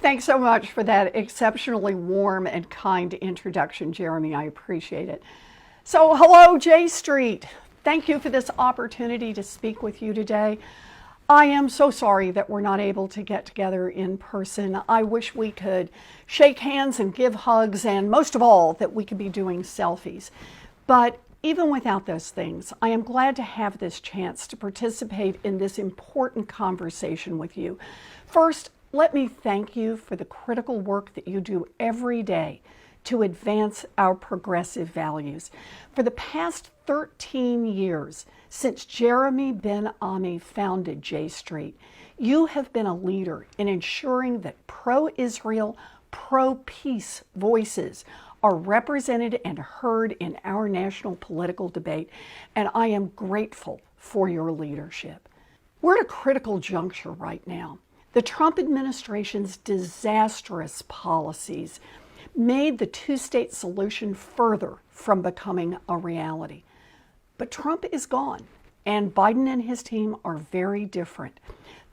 Thanks so much for that exceptionally warm and kind introduction, Jeremy. I appreciate it. So, hello, J Street. Thank you for this opportunity to speak with you today. I am so sorry that we're not able to get together in person. I wish we could shake hands and give hugs, and most of all, that we could be doing selfies. But even without those things, I am glad to have this chance to participate in this important conversation with you. First, let me thank you for the critical work that you do every day to advance our progressive values. For the past 13 years, since Jeremy Ben-Ami founded J Street, you have been a leader in ensuring that pro-Israel, pro-peace voices are represented and heard in our national political debate, and I am grateful for your leadership. We're at a critical juncture right now. The Trump administration's disastrous policies made the two-state solution further from becoming a reality. But Trump is gone, and Biden and his team are very different.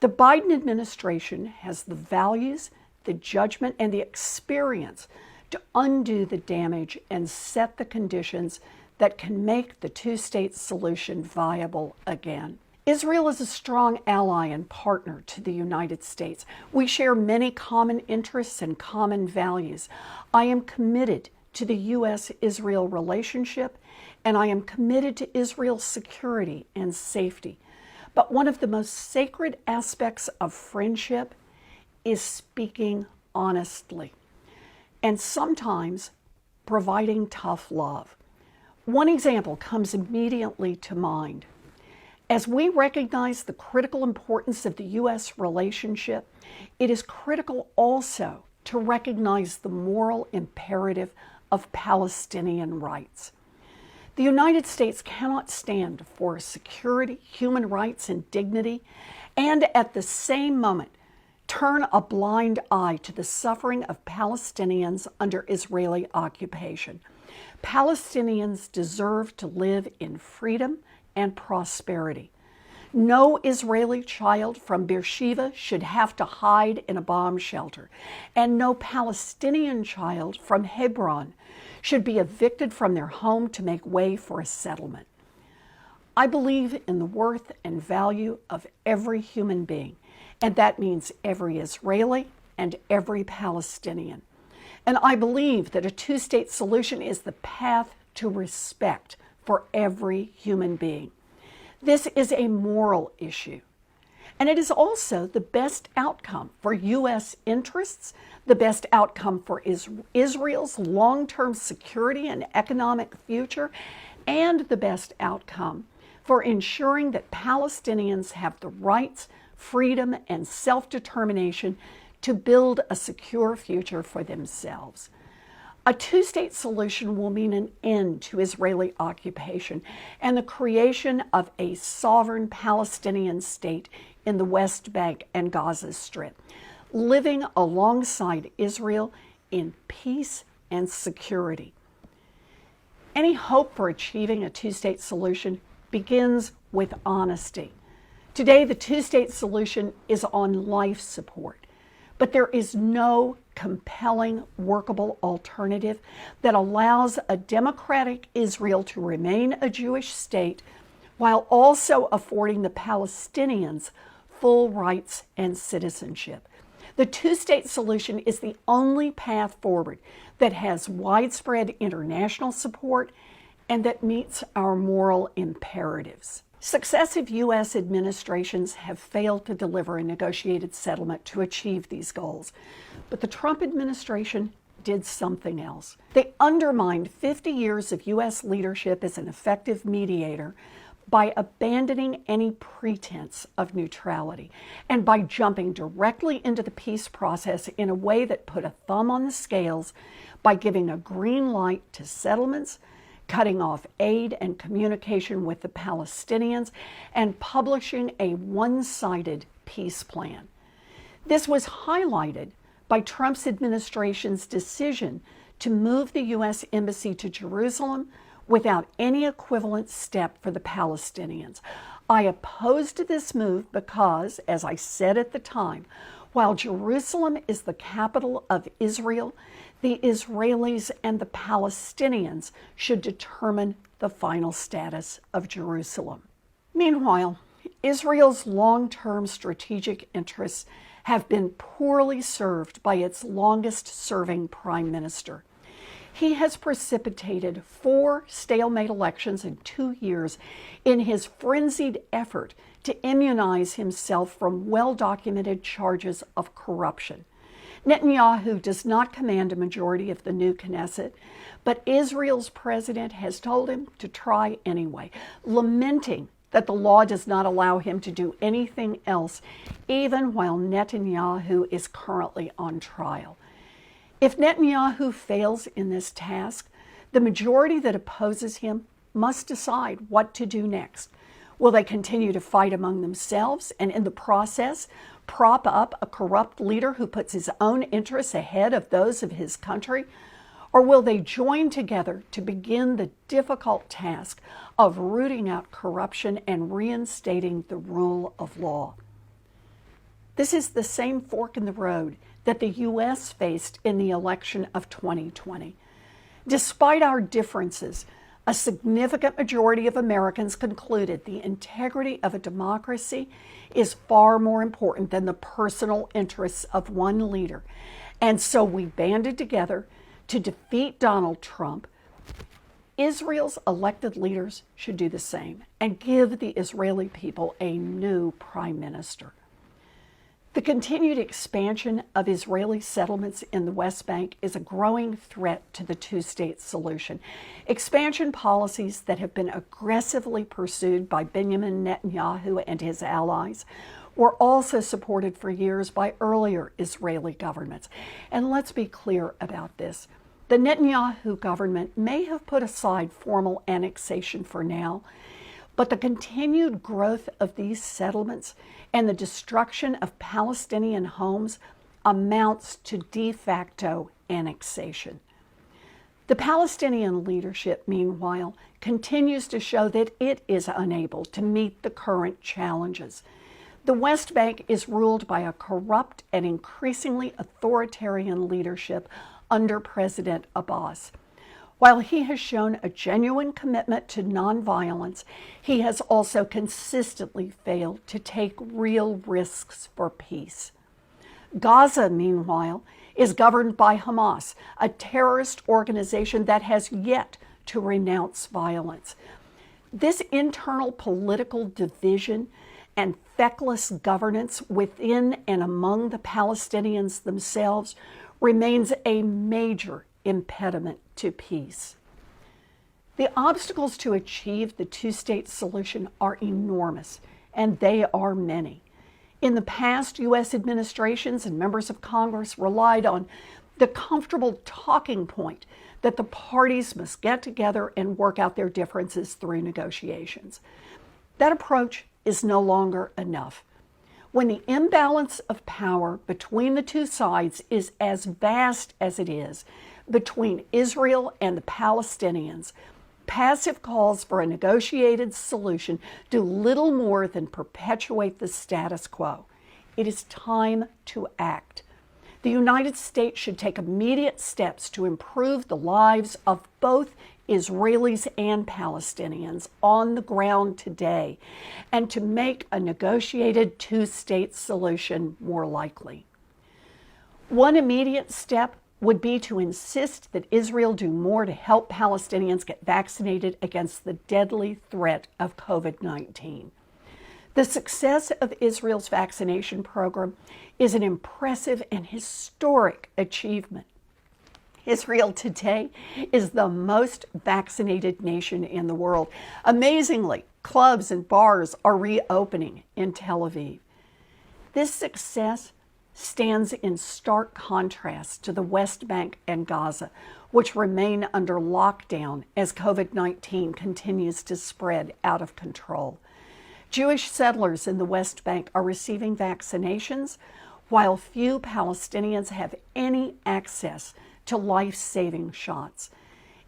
The Biden administration has the values, the judgment, and the experience to undo the damage and set the conditions that can make the two-state solution viable again. Israel is a strong ally and partner to the United States. We share many common interests and common values. I am committed to the U.S.-Israel relationship, and I am committed to Israel's security and safety. But one of the most sacred aspects of friendship is speaking honestly, and sometimes providing tough love. One example comes immediately to mind. As we recognize the critical importance of the U.S. relationship, it is critical also to recognize the moral imperative of Palestinian rights. The United States cannot stand for security, human rights, and dignity, and at the same moment turn a blind eye to the suffering of Palestinians under Israeli occupation. Palestinians deserve to live in freedom and prosperity. No Israeli child from Beersheba should have to hide in a bomb shelter, and no Palestinian child from Hebron should be evicted from their home to make way for a settlement. I believe in the worth and value of every human being, and that means every Israeli and every Palestinian. And I believe that a two-state solution is the path to respect for every human being. This is a moral issue, and it is also the best outcome for U.S. interests, the best outcome for Israel's long-term security and economic future, and the best outcome for ensuring that Palestinians have the rights, freedom, and self-determination to build a secure future for themselves. A two-state solution will mean an end to Israeli occupation and the creation of a sovereign Palestinian state in the West Bank and Gaza Strip, living alongside Israel in peace and security. Any hope for achieving a two-state solution begins with honesty. Today, the two-state solution is on life support, but there is no compelling, workable alternative that allows a democratic Israel to remain a Jewish state while also affording the Palestinians full rights and citizenship. The two-state solution is the only path forward that has widespread international support and that meets our moral imperatives. Successive U.S. administrations have failed to deliver a negotiated settlement to achieve these goals, but the Trump administration did something else. They undermined 50 years of U.S. leadership as an effective mediator by abandoning any pretense of neutrality and by jumping directly into the peace process in a way that put a thumb on the scales by giving a green light to settlements, cutting off aid and communication with the Palestinians, and publishing a one-sided peace plan. This was highlighted by Trump's administration's decision to move the U.S. Embassy to Jerusalem without any equivalent step for the Palestinians. I opposed this move because, as I said at the time, While Jerusalem is the capital of Israel, the Israelis and the Palestinians should determine the final status of Jerusalem. Meanwhile, Israel's long-term strategic interests have been poorly served by its longest-serving prime minister. He has precipitated 4 stalemate elections in 2 years in his frenzied effort to immunize himself from well-documented charges of corruption. Netanyahu does not command a majority of the new Knesset, but Israel's president has told him to try anyway, lamenting that the law does not allow him to do anything else, even while Netanyahu is currently on trial. If Netanyahu fails in this task, the majority that opposes him must decide what to do next. Will they continue to fight among themselves and in the process prop up a corrupt leader who puts his own interests ahead of those of his country? Or will they join together to begin the difficult task of rooting out corruption and reinstating the rule of law? This is the same fork in the road that the U.S. faced in the election of 2020. Despite our differences, a significant majority of Americans concluded the integrity of a democracy is far more important than the personal interests of one leader. And so we banded together to defeat Donald Trump. Israel's elected leaders should do the same and give the Israeli people a new prime minister. The continued expansion of Israeli settlements in the West Bank is a growing threat to the two-state solution. Expansion policies that have been aggressively pursued by Benjamin Netanyahu and his allies were also supported for years by earlier Israeli governments. And let's be clear about this. The Netanyahu government may have put aside formal annexation for now, but the continued growth of these settlements and the destruction of Palestinian homes amounts to de facto annexation. The Palestinian leadership, meanwhile, continues to show that it is unable to meet the current challenges. The West Bank is ruled by a corrupt and increasingly authoritarian leadership under President Abbas. While he has shown a genuine commitment to nonviolence, he has also consistently failed to take real risks for peace. Gaza, meanwhile, is governed by Hamas, a terrorist organization that has yet to renounce violence. This internal political division and feckless governance within and among the Palestinians themselves remains a major impediment to peace. The obstacles to achieve the two-state solution are enormous, and they are many. In the past, U.S. administrations and members of Congress relied on the comfortable talking point that the parties must get together and work out their differences through negotiations. That approach is no longer enough. When the imbalance of power between the two sides is as vast as it is between Israel and the Palestinians, passive calls for a negotiated solution do little more than perpetuate the status quo. It is time to act. The United States should take immediate steps to improve the lives of both Israelis and Palestinians on the ground today, and to make a negotiated two-state solution more likely. One immediate step would be to insist that Israel do more to help Palestinians get vaccinated against the deadly threat of COVID-19. The success of Israel's vaccination program is an impressive and historic achievement. Israel today is the most vaccinated nation in the world. Amazingly, clubs and bars are reopening in Tel Aviv. This success stands in stark contrast to the West Bank and Gaza, which remain under lockdown as COVID-19 continues to spread out of control. Jewish settlers in the West Bank are receiving vaccinations, while few Palestinians have any access to life-saving shots.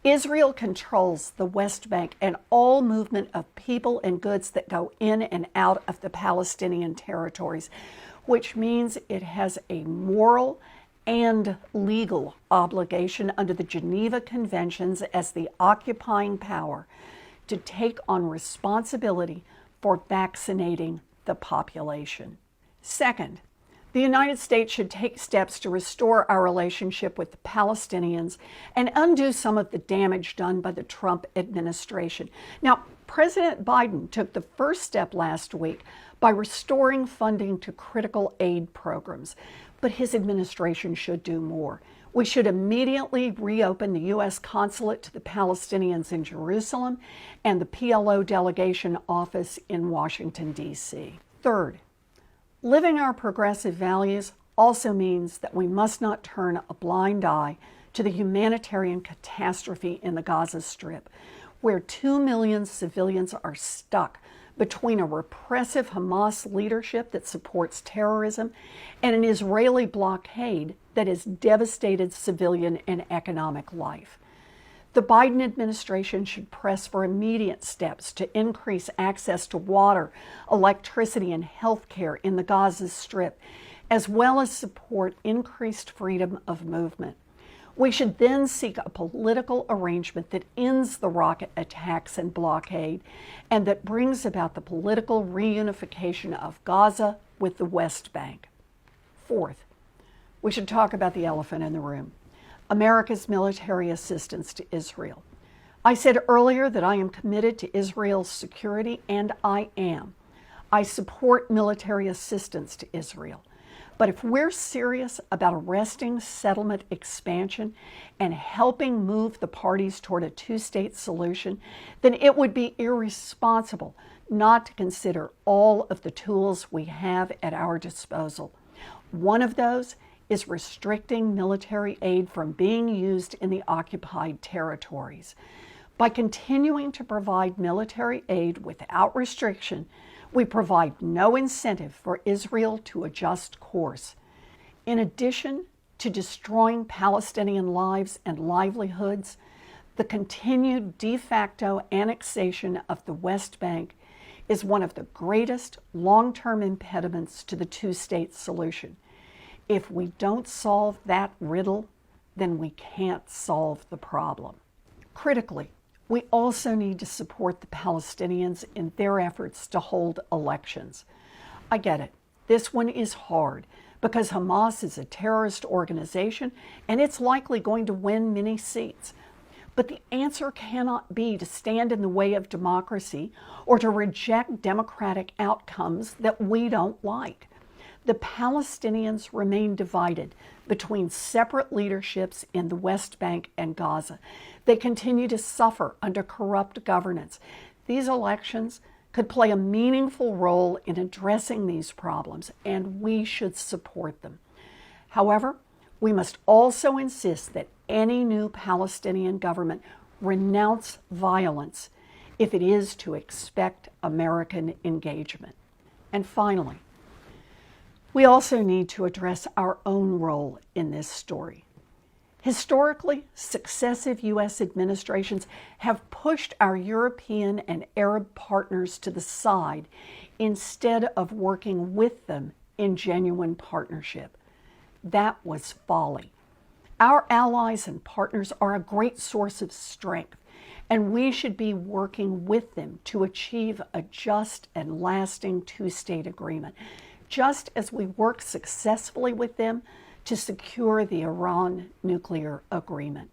Israel controls the West Bank and all movement of people and goods that go in and out of the Palestinian territories, which means it has a moral and legal obligation under the Geneva Conventions as the occupying power to take on responsibility for vaccinating the population. Second, the United States should take steps to restore our relationship with the Palestinians and undo some of the damage done by the Trump administration. Now, President Biden took the first step last week by restoring funding to critical aid programs, but his administration should do more. We should immediately reopen the U.S. consulate to the Palestinians in Jerusalem and the PLO delegation office in Washington, D.C. Third, living our progressive values also means that we must not turn a blind eye to the humanitarian catastrophe in the Gaza Strip, where 2 million civilians are stuck between a repressive Hamas leadership that supports terrorism and an Israeli blockade that has devastated civilian and economic life. The Biden administration should press for immediate steps to increase access to water, electricity, and health care in the Gaza Strip, as well as support increased freedom of movement. We should then seek a political arrangement that ends the rocket attacks and blockade and that brings about the political reunification of Gaza with the West Bank. Fourth, we should talk about the elephant in the room: America's military assistance to Israel. I said earlier that I am committed to Israel's security, and I am. I support military assistance to Israel. But if we're serious about arresting settlement expansion and helping move the parties toward a two-state solution, then it would be irresponsible not to consider all of the tools we have at our disposal. One of those is restricting military aid from being used in the occupied territories. By continuing to provide military aid without restriction, we provide no incentive for Israel to adjust course. In addition to destroying Palestinian lives and livelihoods, the continued de facto annexation of the West Bank is one of the greatest long-term impediments to the two-state solution. If we don't solve that riddle, then we can't solve the problem. Critically, we also need to support the Palestinians in their efforts to hold elections. I get it. This one is hard because Hamas is a terrorist organization and it's likely going to win many seats. But the answer cannot be to stand in the way of democracy or to reject democratic outcomes that we don't like. The Palestinians remain divided between separate leaderships in the West Bank and Gaza. They continue to suffer under corrupt governance. These elections could play a meaningful role in addressing these problems, and we should support them. However, we must also insist that any new Palestinian government renounce violence if it is to expect American engagement. And finally, we also need to address our own role in this story. Historically, successive U.S. administrations have pushed our European and Arab partners to the side instead of working with them in genuine partnership. That was folly. Our allies and partners are a great source of strength, and we should be working with them to achieve a just and lasting two-state agreement, just as we work successfully with them to secure the Iran nuclear agreement.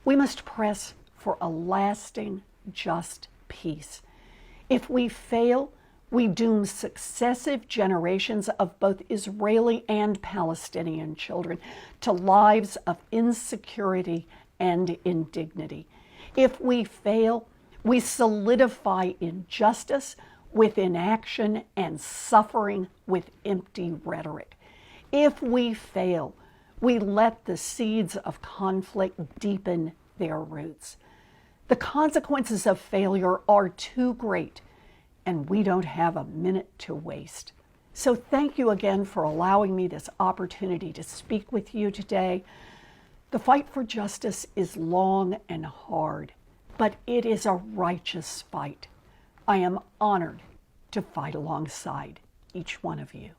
We must press for a lasting, just peace. If we fail, we doom successive generations of both Israeli and Palestinian children to lives of insecurity and indignity. If we fail, we solidify injustice with inaction and suffering with empty rhetoric. If we fail, we let the seeds of conflict deepen their roots. The consequences of failure are too great, and we don't have a minute to waste. So thank you again for allowing me this opportunity to speak with you today. The fight for justice is long and hard, but it is a righteous fight. I am honored to fight alongside each one of you.